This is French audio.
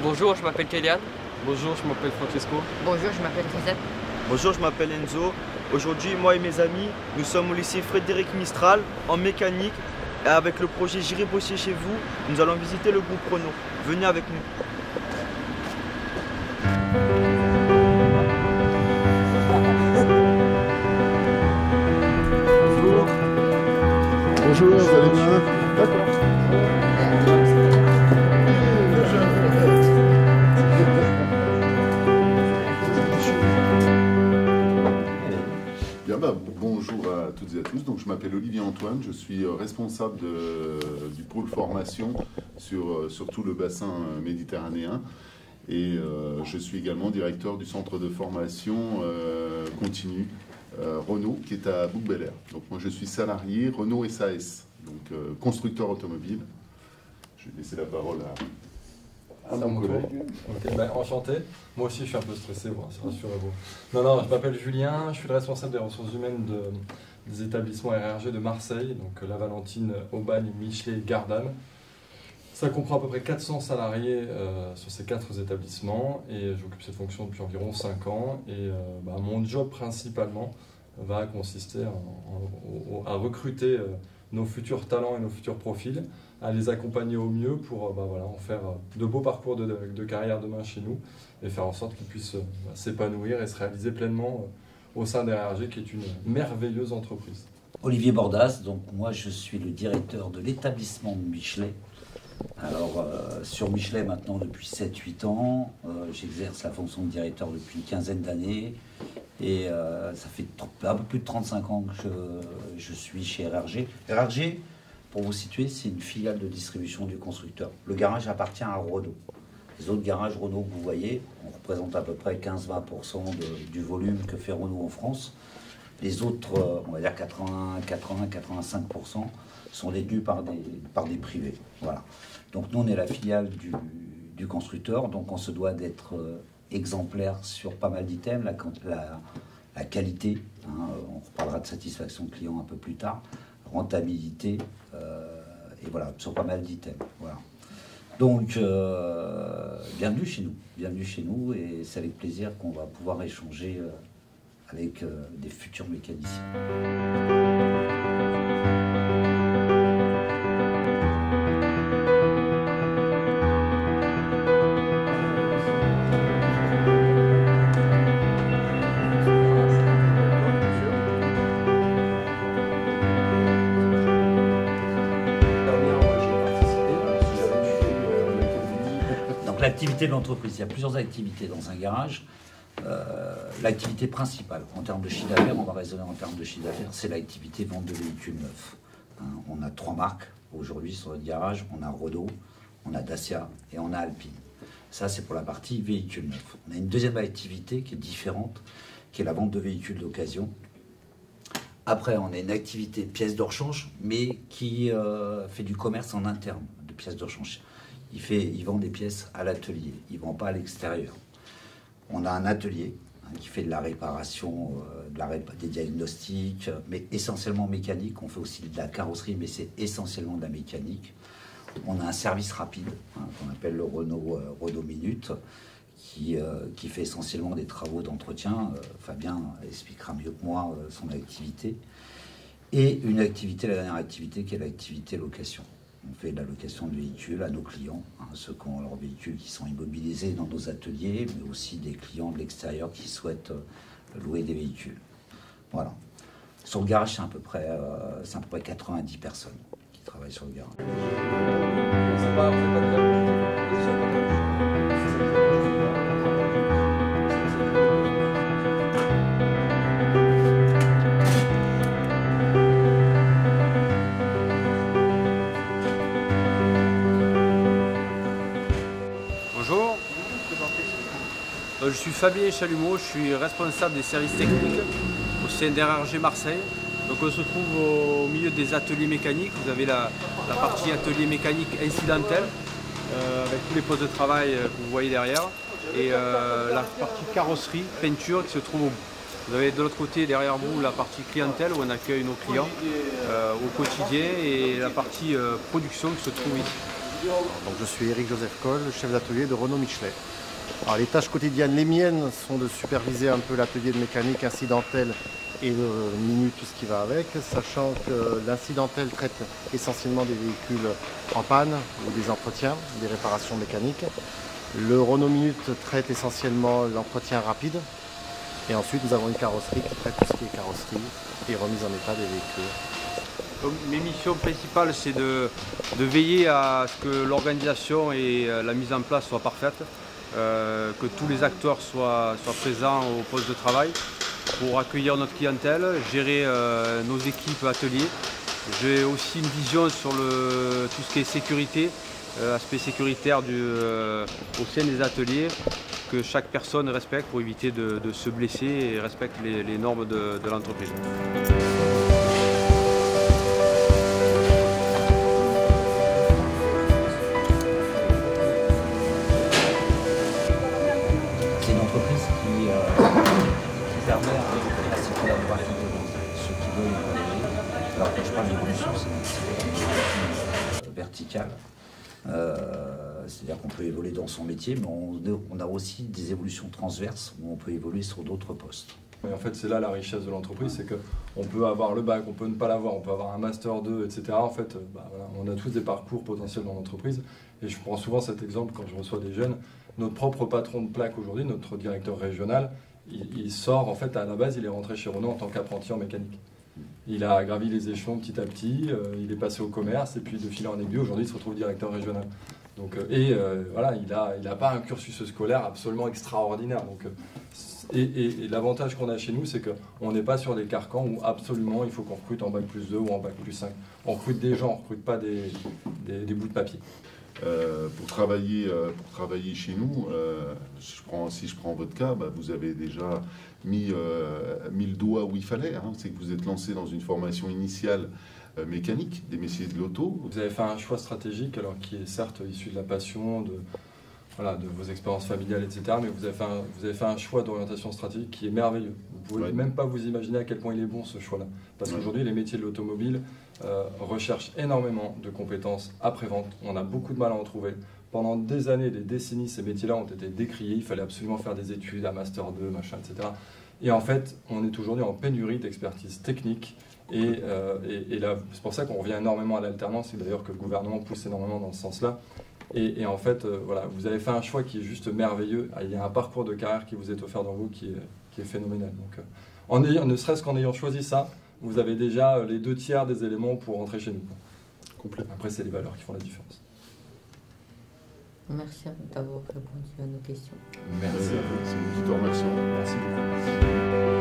Bonjour, je m'appelle Kélian. Bonjour, je m'appelle Francesco. Bonjour, je m'appelle Rosette. Bonjour, je m'appelle Enzo. Aujourd'hui, moi et mes amis, nous sommes au lycée Frédéric Mistral en mécanique. Et avec le projet J'irai bosser chez vous, nous allons visiter le groupe Renault. Venez avec nous. Bonjour, vous allez bien? D'accord. Bien, bonjour à toutes et à tous. Donc, je m'appelle Olivier Antoine, je suis responsable du pôle formation sur tout le bassin méditerranéen. Et je suis également directeur du centre de formation continue Renault, qui est à Bouc-Bel-Air. Donc moi je suis salarié Renault SAS, donc constructeur automobile. Je vais laisser la parole à mon collègue. Okay, enchanté. Moi aussi je suis un peu stressé, rassurez-vous. Non, je m'appelle Julien, je suis le responsable des ressources humaines des établissements RRG de Marseille, donc La Valentine, Aubagne, Michelet et Gardanne. Ça comprend à peu près 400 salariés sur ces 4 établissements et j'occupe cette fonction depuis environ 5 ans. Et mon job principalement va consister à recruter nos futurs talents et nos futurs profils, à les accompagner au mieux pour en faire de beaux parcours de carrière demain chez nous et faire en sorte qu'ils puissent s'épanouir et se réaliser pleinement au sein d'RRG qui est une merveilleuse entreprise. Olivier Bordas, donc moi je suis le directeur de l'établissement de Michelet. Alors, sur Michelet maintenant depuis 7-8 ans, j'exerce la fonction de directeur depuis une quinzaine d'années et ça fait un peu plus de 35 ans que je suis chez RRG. RRG, pour vous situer, c'est une filiale de distribution du constructeur. Le garage appartient à Renault. Les autres garages Renault que vous voyez, on représente à peu près 15-20% du volume que fait Renault en France. Les autres, on va dire 80-85%, sont détenus par des privés. Voilà. Donc nous, on est la filiale du constructeur, donc on se doit d'être exemplaire sur pas mal d'items, la qualité, hein, on reparlera de satisfaction client un peu plus tard, rentabilité, et voilà, sur pas mal d'items. Voilà. Donc, bienvenue chez nous, et c'est avec plaisir qu'on va pouvoir échanger avec des futurs mécaniciens. Donc l'activité de l'entreprise, il y a plusieurs activités dans un garage. L'activité principale, en termes de chiffre d'affaires, on va raisonner en termes de chiffre d'affaires, c'est l'activité vente de véhicules neufs. Hein, on a 3 marques aujourd'hui sur notre garage, on a Renault, on a Dacia et on a Alpine. Ça, c'est pour la partie véhicules neufs. On a une deuxième activité qui est différente, qui est la vente de véhicules d'occasion. Après, on a une activité pièces de rechange, mais qui fait du commerce en interne de pièces de rechange. Il vend des pièces à l'atelier, il ne vend pas à l'extérieur. On a un atelier qui fait de la réparation, des diagnostics, mais essentiellement mécanique. On fait aussi de la carrosserie, mais c'est essentiellement de la mécanique. On a un service rapide, qu'on appelle le Renault Minute, qui fait essentiellement des travaux d'entretien. Fabien expliquera mieux que moi son activité. Et une activité, la dernière activité, qui est l'activité location. On fait de la location de véhicules à nos clients, ceux qui ont leurs véhicules qui sont immobilisés dans nos ateliers, mais aussi des clients de l'extérieur qui souhaitent louer des véhicules. Voilà. Sur le garage, c'est à peu près 90 personnes qui travaillent sur le garage. Je suis Fabien Chalumeau, je suis responsable des services techniques au sein d'RRG Marseille. Donc on se trouve au milieu des ateliers mécaniques. Vous avez la partie atelier mécanique incidentelle avec tous les postes de travail que vous voyez derrière et la partie carrosserie, peinture qui se trouve au bout. Vous avez de l'autre côté derrière vous la partie clientèle où on accueille nos clients au quotidien et la partie production qui se trouve ici. Donc, je suis Éric-Joseph Coll, chef d'atelier de Renault Michelet. Alors, les tâches quotidiennes, les miennes, sont de superviser un peu l'atelier de mécanique incidentelle et de Minute, tout ce qui va avec, sachant que l'incidentel traite essentiellement des véhicules en panne ou des entretiens, des réparations mécaniques. Le Renault Minute traite essentiellement l'entretien rapide. Et ensuite, nous avons une carrosserie qui traite tout ce qui est carrosserie et remise en état des véhicules. Donc, mes missions principales, c'est de veiller à ce que l'organisation et la mise en place soient parfaites, que tous les acteurs soient présents au poste de travail pour accueillir notre clientèle, gérer nos équipes ateliers. J'ai aussi une vision sur tout ce qui est sécurité, aspect sécuritaire au sein des ateliers, que chaque personne respecte pour éviter de se blesser et respecte les normes de l'entreprise. C'est une entreprise qui permet à ses collaborateurs, ceux qui veulent évoluer. Alors quand je parle d'évolution, c'est verticale. C'est-à-dire qu'on peut évoluer dans son métier, mais on a aussi des évolutions transverses où on peut évoluer sur d'autres postes. Et en fait, c'est là la richesse de l'entreprise, c'est qu'on peut avoir le bac, on peut ne pas l'avoir, on peut avoir un master 2, etc. En fait, voilà, on a tous des parcours potentiels dans l'entreprise. Et je prends souvent cet exemple quand je reçois des jeunes. Notre propre patron de plaque aujourd'hui, notre directeur régional, il sort, en fait, à la base, il est rentré chez Renault en tant qu'apprenti en mécanique. Il a gravi les échelons petit à petit, il est passé au commerce, et puis de fil en aiguille, aujourd'hui, il se retrouve directeur régional. Donc, voilà, il n'a pas un cursus scolaire absolument extraordinaire. Donc, et l'avantage qu'on a chez nous, c'est qu'on n'est pas sur des carcans où absolument il faut qu'on recrute en bac plus 2 ou en bac plus 5. On recrute des gens, on ne recrute pas des bouts de papier. Pour travailler chez nous, si je prends votre cas, vous avez déjà mis le doigt où il fallait. Hein. C'est que vous êtes lancé dans une formation initiale mécanique, des métiers de l'auto. Vous avez fait un choix stratégique, alors qui est certes issu de la passion, de vos expériences familiales, etc. Mais vous avez fait un choix d'orientation stratégique qui est merveilleux. Vous ne pouvez même pas vous imaginer à quel point il est bon ce choix-là. Parce qu'aujourd'hui, les métiers de l'automobile recherchent énormément de compétences après-vente. On a beaucoup de mal à en trouver. Pendant des années, des décennies, ces métiers-là ont été décriés. Il fallait absolument faire des études, un master 2, machin, etc. Et en fait, on est aujourd'hui en pénurie d'expertise technique. Et là, c'est pour ça qu'on revient énormément à l'alternance. C'est d'ailleurs que le gouvernement pousse énormément dans ce sens-là. Et en fait, voilà, vous avez fait un choix qui est juste merveilleux. Il y a un parcours de carrière qui vous est offert dans vous qui est phénoménal. Donc, ne serait-ce qu'en ayant choisi ça, vous avez déjà les 2/3 des éléments pour rentrer chez nous. Complètement. Après, c'est les valeurs qui font la différence. Merci d'avoir répondu à nos questions. Merci à vous. C'est nous qui te remercions. Merci beaucoup.